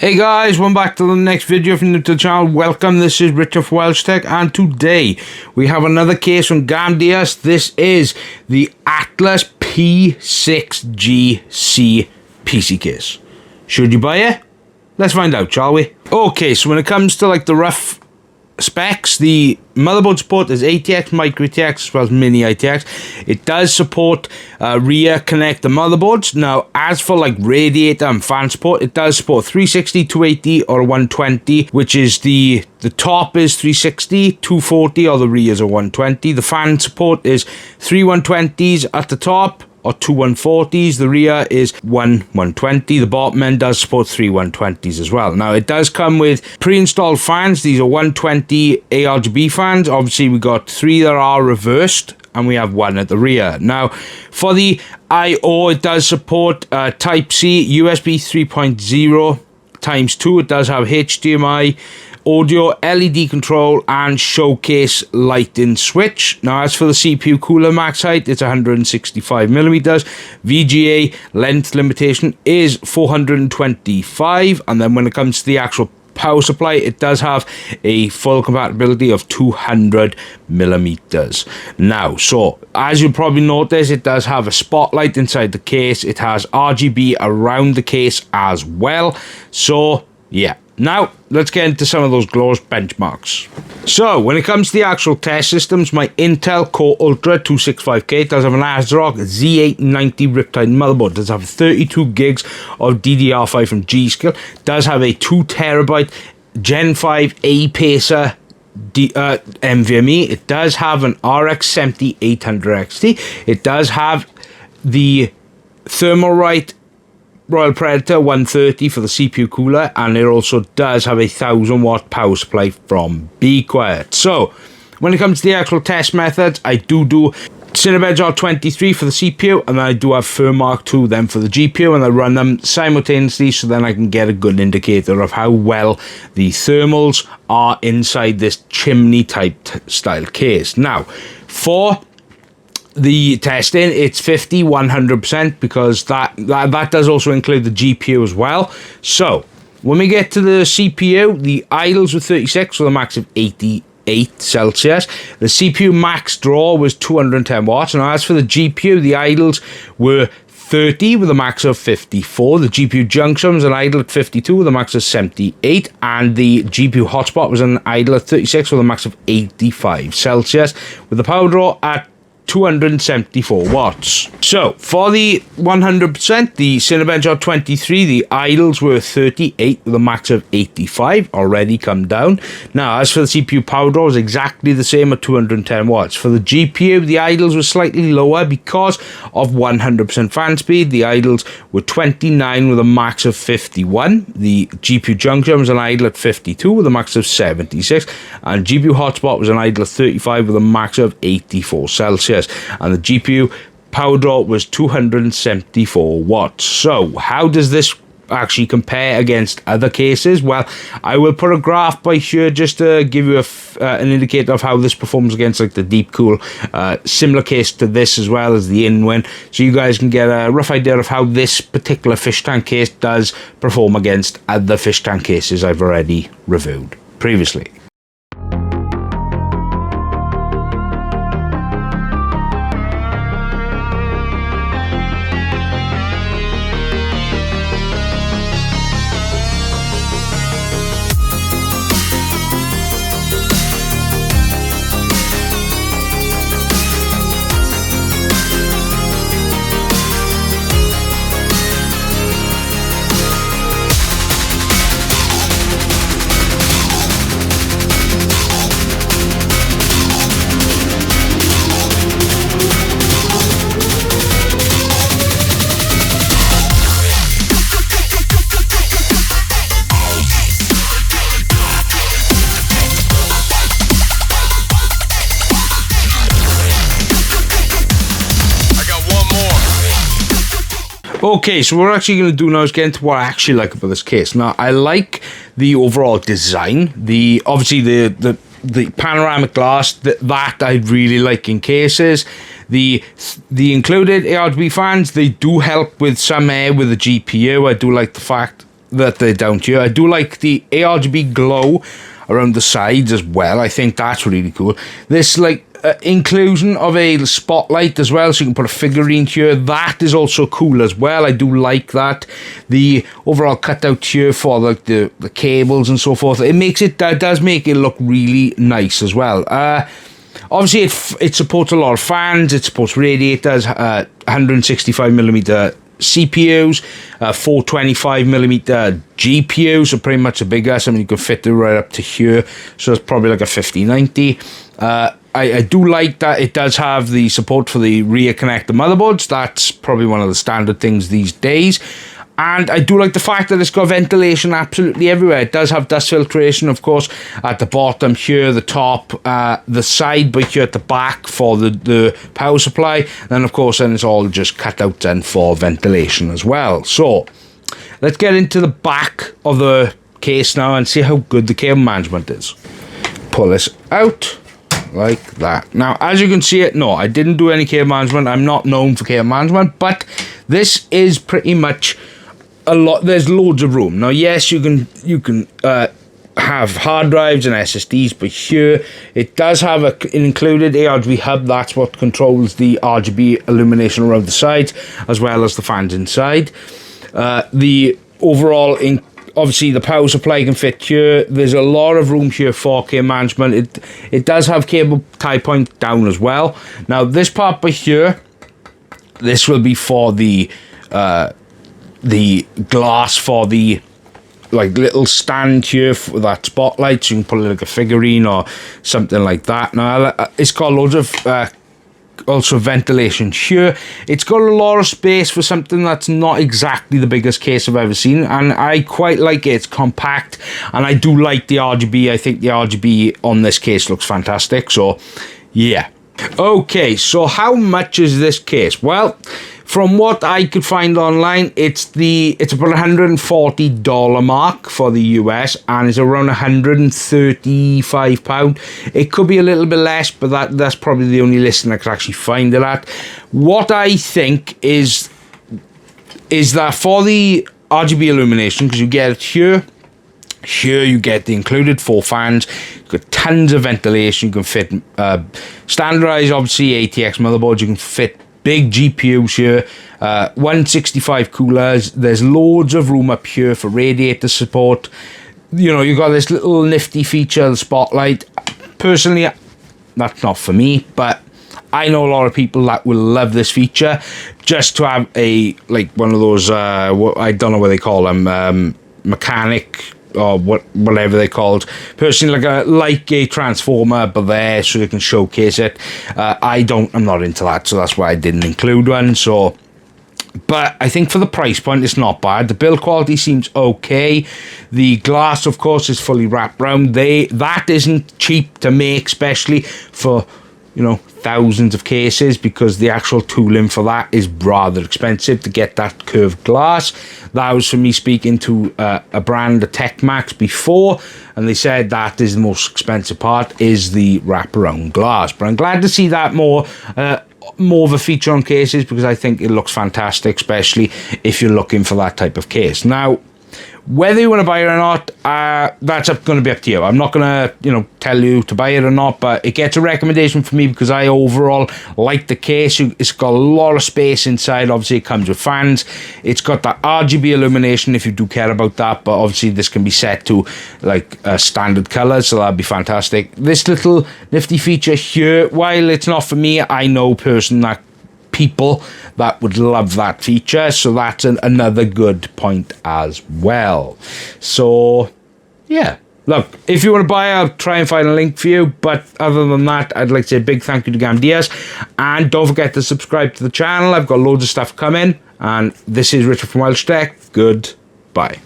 Hey guys, welcome back to the next video. If you're new to the channel, welcome. This is Richard from WELSHYTECH, and today we have another case from GAMDIAS. This is the Atlas P6 CG PC case. Should you buy it? Let's find out, shall we? Okay, so when it comes to like the rough specs, the motherboard support is ATX, micro ATX, as well as mini ATX. It does support rear connector motherboards. Now, as for like radiator and fan support, it does support 360, 280, or 120, which is the top is 360, 240, or the rear is a 120. The fan support is 3 120s at the top, or 2 140s. The rear is 120. The bottom end does support 3 120s as well. Now, it does come with pre-installed fans. These are 120 ARGB fans. Obviously, we got 3 that are reversed, and we have 1 at the rear. Now, for the I/O, it does support Type-C, USB 3.0 times 2. It does have HDMI, audio, LED control, and showcase lighting switch. Now, as for the CPU cooler max height, it's 165mm. VGA length limitation is 425, and then when it comes to the actual power supply, it does have a full compatibility of 200mm. Now, so as you'll probably notice, it does have a spotlight inside the case. It has RGB around the case as well. So yeah, now let's get into some of those gloss benchmarks. So when it comes to the actual test systems, my Intel Core Ultra 265K does have an ASRock Z890 Riptide motherboard. It does have 32 gigs of DDR5 from G.Skill. Does have a 2TB Gen 5 A-Pacer NVMe. It does have an RX 7800 XT. It does have the Thermalright Royal Predator 130 for the CPU cooler, and it also does have a 1000-watt power supply from Be Quiet. So when it comes to the actual test methods, I do Cinebench R23 for the CPU, and then I do have Firmark 2 then for the GPU, and I run them simultaneously so then I can get a good indicator of how well the thermals are inside this chimney type style case. Now, for the testing, it's 50, 100%, because that does also include the GPU as well. So when we get to the CPU, the idles were 36 with a max of 88 Celsius. The CPU max draw was 210 watts. And as for the GPU, the idles were 30 with a max of 54. The GPU junction was an idle at 52 with a max of 78, and the GPU hotspot was an idle at 36 with a max of 85 Celsius, with the power draw at 274 watts. So for the 100%, the Cinebench R23, the idles were 38 with a max of 85, already come down. Now, as for the CPU power draw, is exactly the same at 210 watts. For the GPU, the idles were slightly lower because of 100% fan speed. The idles were 29 with a max of 51. The GPU junction was an idle at 52 with a max of 76, and GPU hotspot was an idle at 35 with a max of 84 Celsius. And the GPU power draw was 274 watts. So how does this actually compare against other cases? Well, I will put a graph by here just to give you an indicator of how this performs against like the Deepcool similar case to this, as well as the InWin, so you guys can get a rough idea of how this particular fish tank case does perform against other fish tank cases I've already reviewed previously. Okay, so what we're actually going to do now is get into what I actually like about this case. Now, I like the overall design. Obviously the panoramic glass, that I really like in cases. The included ARGB fans, they do help with some air with the GPU. I do like the fact that they're down here. I do like the ARGB glow around the sides as well. I think that's really cool. This like inclusion of a spotlight as well, so you can put a figurine here. That is also cool as well. I do like that. The overall cutout here for like the cables and so forth, it does make it look really nice as well. Obviously it supports a lot of fans, it supports radiators, 165mm CPUs, 425mm GPUs, so pretty much a bigger, something you can fit it right up to here, so it's probably like a 5090. I do like that it does have the support for the rear connector motherboards. That's probably one of the standard things these days. And I do like the fact that it's got ventilation absolutely everywhere. It does have dust filtration, of course, at the bottom here, the top, the side, but here at the back for the power supply. Then, of course, then it's all just cut out then for ventilation as well. So, let's get into the back of the case now and see how good the cable management is. Pull this out like that. Now, as you can see, no, I didn't do any cable management. I'm not known for cable management, but this is pretty much a lot. There's loads of room. Now, yes, you can have hard drives and SSDs, but here it does have an included ARGB hub. That's what controls the RGB illumination around the sides, as well as the fans inside. The overall obviously the power supply can fit here. There's a lot of room here for cable management. It does have cable tie point down as well. Now this part by here, this will be for the glass for the like little stand here for that spotlight, so you can put it like a figurine or something like that. Now it's got loads of also ventilation here. It's got a lot of space for something that's not exactly the biggest case I've ever seen, and I quite like it. It's compact, and I do like the RGB. I think the RGB on this case looks fantastic, so yeah. Okay, so how much is this case? Well, from what I could find online, it's about $140 mark for the US, and it's around £135. It could be a little bit less, but that's probably the only listing I could actually find it at. What I think is that for the RGB illumination, because you get it here you get the included 4 fans, you've got tons of ventilation, you can fit standardized, obviously, ATX motherboards, you can fit big GPUs here, 165 coolers, there's loads of room up here for radiator support. You know, you got this little nifty feature, the spotlight. Personally, that's not for me, but I know a lot of people that will love this feature, just to have a, like, one of those, I don't know what they call them, mechanic, or whatever they're called. Personally, like a transformer, but there so they can showcase it. I'm not into that, so that's why I didn't include one. So, but I think for the price point, it's not bad. The build quality seems okay. The glass, of course, is fully wrapped around. That isn't cheap to make, especially for, you know, thousands of cases, because the actual tooling for that is rather expensive to get that curved glass. That was from me speaking to a brand, a TechMax, before, and they said that is the most expensive part, is the wraparound glass. But I'm glad to see that more of a feature on cases, because I think it looks fantastic, especially if you're looking for that type of case. Now, whether you want to buy it or not, that's going to be up to you. I'm not going to, tell you to buy it or not, but it gets a recommendation from me because I overall like the case. It's got a lot of space inside. Obviously, it comes with fans. It's got that RGB illumination if you do care about that, but obviously this can be set to like standard colors, so that'd be fantastic. This little nifty feature here, while it's not for me, I know people that would love that feature, so that's another good point as well. So yeah, look, if you want to buy, I'll try and find a link for you, but other than that, I'd like to say a big thank you to GAMDIAS, and don't forget to subscribe to the channel. I've got loads of stuff coming, and this is Richard from WELSHYTECH. Goodbye.